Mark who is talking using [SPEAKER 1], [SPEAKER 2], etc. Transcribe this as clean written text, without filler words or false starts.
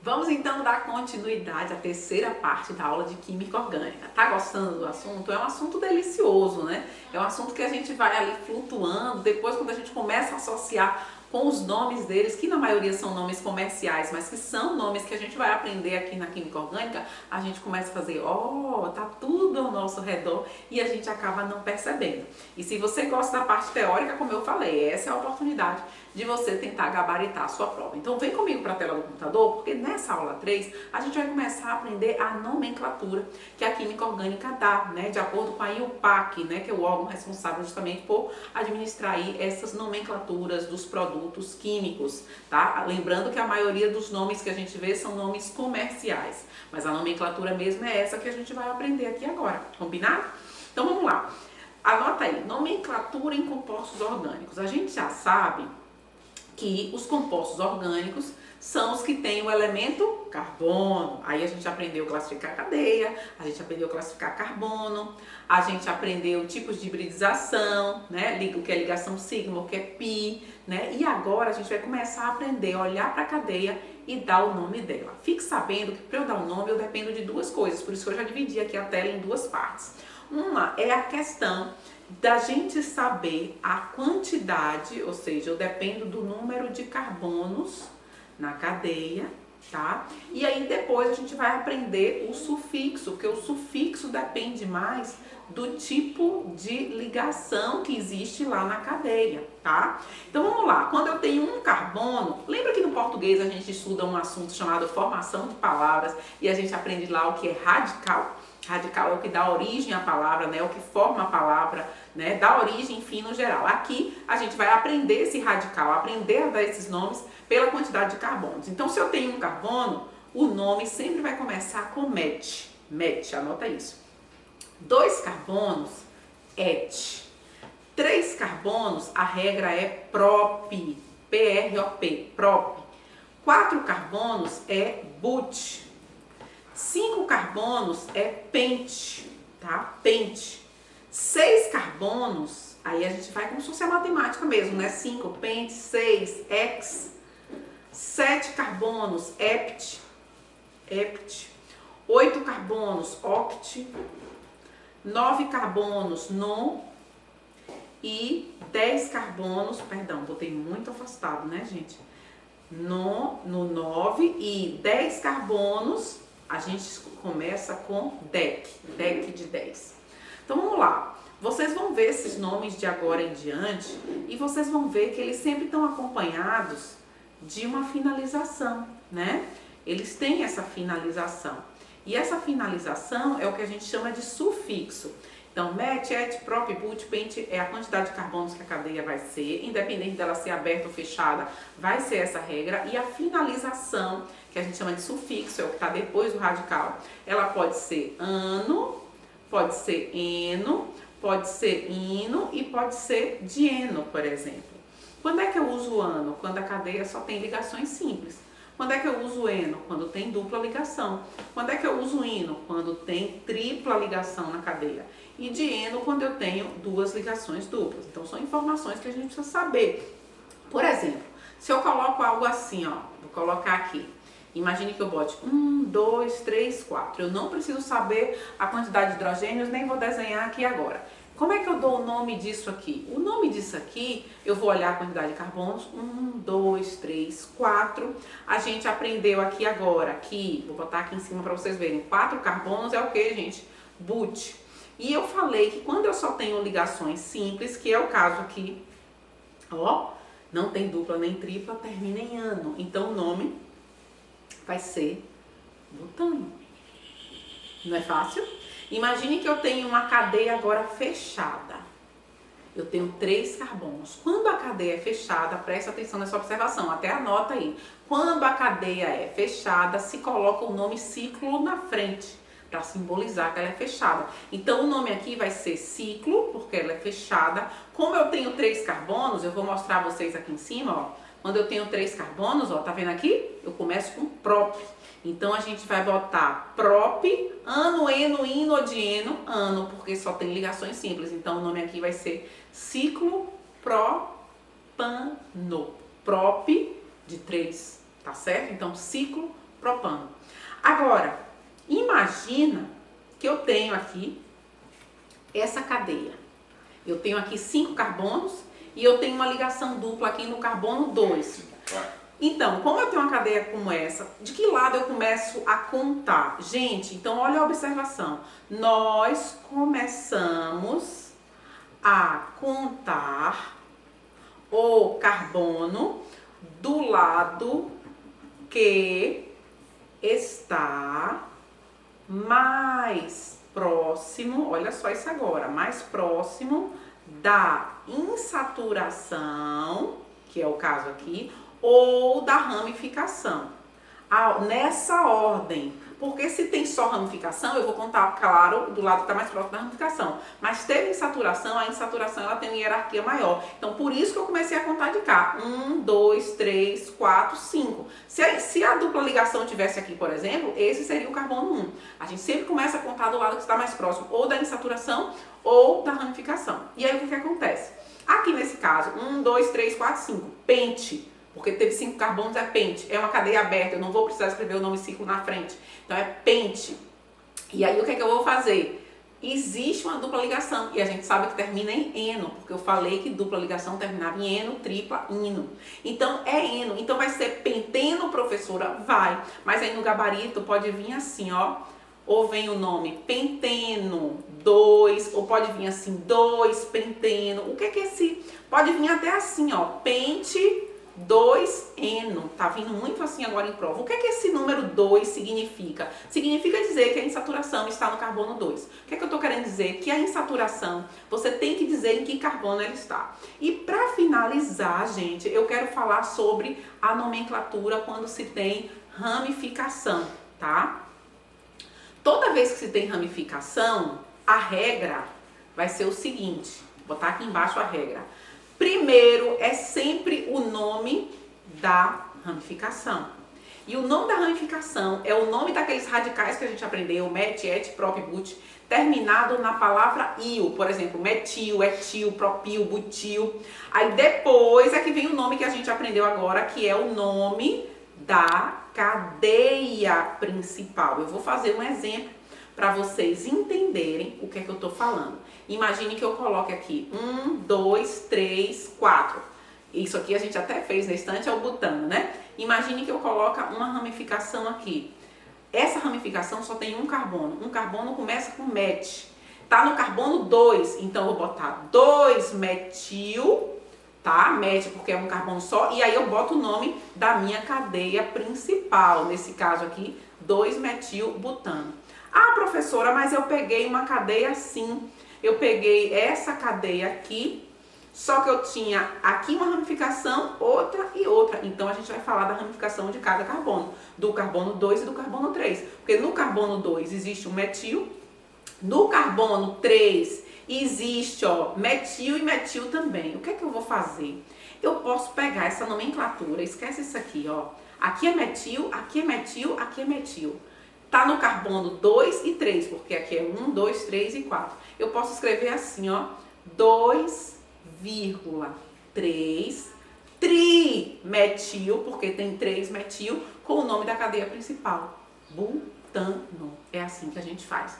[SPEAKER 1] Vamos então dar continuidade à terceira parte da aula de Química Orgânica. Tá gostando do assunto? É um assunto delicioso, né? É um assunto que a gente vai ali flutuando, depois quando a gente começa a associar com os nomes deles, que na maioria são nomes comerciais, mas que são nomes que a gente vai aprender aqui na Química Orgânica, a gente começa a fazer, tá tudo ao nosso redor e a gente acaba não percebendo. E se você gosta da parte teórica, como eu falei, essa é a oportunidade de você tentar gabaritar a sua prova. Então vem comigo para a tela do computador, porque nessa aula 3 a gente vai começar a aprender a nomenclatura que a Química Orgânica dá, né, de acordo com a IUPAC, né, que é o órgão responsável justamente por administrar aí essas nomenclaturas dos produtos químicos, tá? Lembrando que a maioria dos nomes que a gente vê são nomes comerciais, mas a nomenclatura mesmo é essa que a gente vai aprender aqui agora, combinado? Então vamos lá. Anota aí, nomenclatura em compostos orgânicos. A gente já sabe que os compostos orgânicos são os que têm o elemento carbono. Aí a gente aprendeu a classificar cadeia, a gente aprendeu a classificar carbono, a gente aprendeu tipos de hibridização, né? O que é ligação sigma, o que é pi, né? E agora a gente vai começar a aprender a olhar para a cadeia e dar o nome dela. Fique sabendo que para eu dar um nome eu dependo de duas coisas, por isso que eu já dividi aqui a tela em duas partes. Uma é a questão da gente saber a quantidade, ou seja, eu dependo do número de carbonos na cadeia, tá? E aí depois a gente vai aprender o sufixo, porque o sufixo depende mais do tipo de ligação que existe lá na cadeia, tá? Então vamos lá, quando eu tenho um carbono, lembra que no português a gente estuda um assunto chamado formação de palavras e a gente aprende lá o que é radical? Radical é o que dá origem à palavra, né? O que forma a palavra, né? Dá origem, enfim, no geral. Aqui a gente vai aprender esse radical, aprender a dar esses nomes pela quantidade de carbonos. Então, se eu tenho um carbono, o nome sempre vai começar com met. Met, anota isso. 2 carbonos, et. 3 carbonos, a regra é prop. P-R-O-P, prop. 4 carbonos é but. 5 carbonos é pente, tá? Pente. 6 carbonos, aí a gente vai como se fosse a matemática mesmo, né? 5, pente, 6, hex. 7 carbonos, hept, hept. 8 carbonos, oct. 9 carbonos, non. E 10 carbonos, perdão, botei muito afastado, né, gente? No 9 e 10 carbonos, a gente começa com dec de 10. Então vamos lá, vocês vão ver esses nomes de agora em diante e vocês vão ver que eles sempre estão acompanhados de uma finalização, né? Eles têm essa finalização. E essa finalização é o que a gente chama de sufixo. Então, met, et, prop, but, pente é a quantidade de carbonos que a cadeia vai ser, independente dela ser aberta ou fechada, vai ser essa regra. E a finalização, que a gente chama de sufixo, é o que está depois do radical, ela pode ser ano, pode ser eno, pode ser ino e pode ser dieno, por exemplo. Quando é que eu uso ano? Quando a cadeia só tem ligações simples. Quando é que eu uso eno? Quando tem dupla ligação. Quando é que eu uso ino? Quando tem tripla ligação na cadeia. E dieno quando eu tenho duas ligações duplas. Então são informações que a gente precisa saber. Por exemplo, se eu coloco algo assim, ó, vou colocar aqui. Imagine que eu bote 1, 2, 3, 4. Eu não preciso saber a quantidade de hidrogênios, nem vou desenhar aqui agora. Como é que eu dou o nome disso aqui? O nome disso aqui, eu vou olhar a quantidade de carbonos, 1, 2, 3, 4. A gente aprendeu aqui agora que, vou botar aqui em cima para vocês verem, 4 carbonos é o que, gente? But. E eu falei que quando eu só tenho ligações simples, que é o caso aqui, ó, não tem dupla nem tripla, termina em ano. Então o nome vai ser butânio. Não é fácil? Imagine que eu tenho uma cadeia agora fechada. Eu tenho 3 carbonos. Quando a cadeia é fechada, presta atenção nessa observação, até anota aí. Quando a cadeia é fechada, se coloca o nome ciclo na frente, para simbolizar que ela é fechada. Então o nome aqui vai ser ciclo, porque ela é fechada. Como eu tenho 3 carbonos, eu vou mostrar a vocês aqui em cima, ó. Quando eu tenho 3 carbonos, ó, tá vendo aqui? Eu começo com prop. Então a gente vai botar prop, ano, eno, ino, dieno, ano, porque só tem ligações simples. Então o nome aqui vai ser ciclo propano. Prop de 3, tá certo? Então ciclo propano. Agora, imagina que eu tenho aqui essa cadeia. Eu tenho aqui 5 carbonos e eu tenho uma ligação dupla aqui no carbono 2. Então, como eu tenho uma cadeia como essa, de que lado eu começo a contar? Gente, então olha a observação. Nós começamos a contar o carbono do lado que está mais próximo, olha só isso agora, mais próximo da insaturação, que é o caso aqui, ou da ramificação. Nessa ordem, porque se tem só ramificação, eu vou contar, claro, do lado que está mais próximo da ramificação. Mas teve insaturação, a insaturação ela tem uma hierarquia maior. Então, por isso que eu comecei a contar de cá. 1, 2, 3, 4, 5. Se a dupla ligação tivesse aqui, por exemplo, esse seria o carbono 1. A gente sempre começa a contar do lado que está mais próximo, ou da insaturação, ou da ramificação. E aí, o que acontece? Aqui nesse caso, 1, 2, 3, 4, 5. Pente. Porque teve 5 carbonos, é pente. É uma cadeia aberta, eu não vou precisar escrever o nome ciclo na frente. Então é pente. E aí o que é que eu vou fazer? Existe uma dupla ligação e a gente sabe que termina em eno, porque eu falei que dupla ligação terminava em eno, tripla, ino. Então é eno. Então vai ser penteno, professora? Vai. Mas aí no gabarito pode vir assim, ó. Ou vem o nome penteno 2, ou pode vir assim 2 penteno. O que é esse? Pode vir até assim, ó. Pente 2eno, tá vindo muito assim agora em prova. O que é que esse número 2 significa? Significa dizer que a insaturação está no carbono 2. O que é que eu tô querendo dizer? Que a insaturação, você tem que dizer em que carbono ela está. E para finalizar, gente, eu quero falar sobre a nomenclatura quando se tem ramificação, tá? Toda vez que se tem ramificação, a regra vai ser o seguinte, vou botar aqui embaixo a regra. Primeiro é sempre o nome da ramificação. E o nome da ramificação é o nome daqueles radicais que a gente aprendeu, met, et, prop, but, terminado na palavra il. Por exemplo, metil, etil, propil, butil. Aí depois é que vem o nome que a gente aprendeu agora, que é o nome da cadeia principal. Eu vou fazer um exemplo para vocês entenderem o que é que eu estou falando. Imagine que eu coloque aqui 1, 2, 3, 4. Isso aqui a gente até fez na estante, é o butano, né? Imagine que eu coloque uma ramificação aqui. Essa ramificação só tem um carbono. Um carbono começa com met. Tá no carbono 2, então eu vou botar 2-metil, tá? Met porque é um carbono só. E aí eu boto o nome da minha cadeia principal. Nesse caso aqui, 2-metil-butano. Ah, professora, mas eu peguei uma cadeia assim. Eu peguei essa cadeia aqui, só que eu tinha aqui uma ramificação, outra e outra. Então, a gente vai falar da ramificação de cada carbono, do carbono 2 e do carbono 3. Porque no carbono 2 existe um metil, no carbono 3 existe, ó, metil e metil também. O que é que eu vou fazer? Eu posso pegar essa nomenclatura, esquece isso aqui, ó. Aqui é metil, aqui é metil, aqui é metil. Tá no carbono 2 e 3, porque aqui é 1, 2, 3 e 4. Eu posso escrever assim, ó, 2,3 trimetil, porque tem 3 metil, com o nome da cadeia principal, butano. É assim que a gente faz.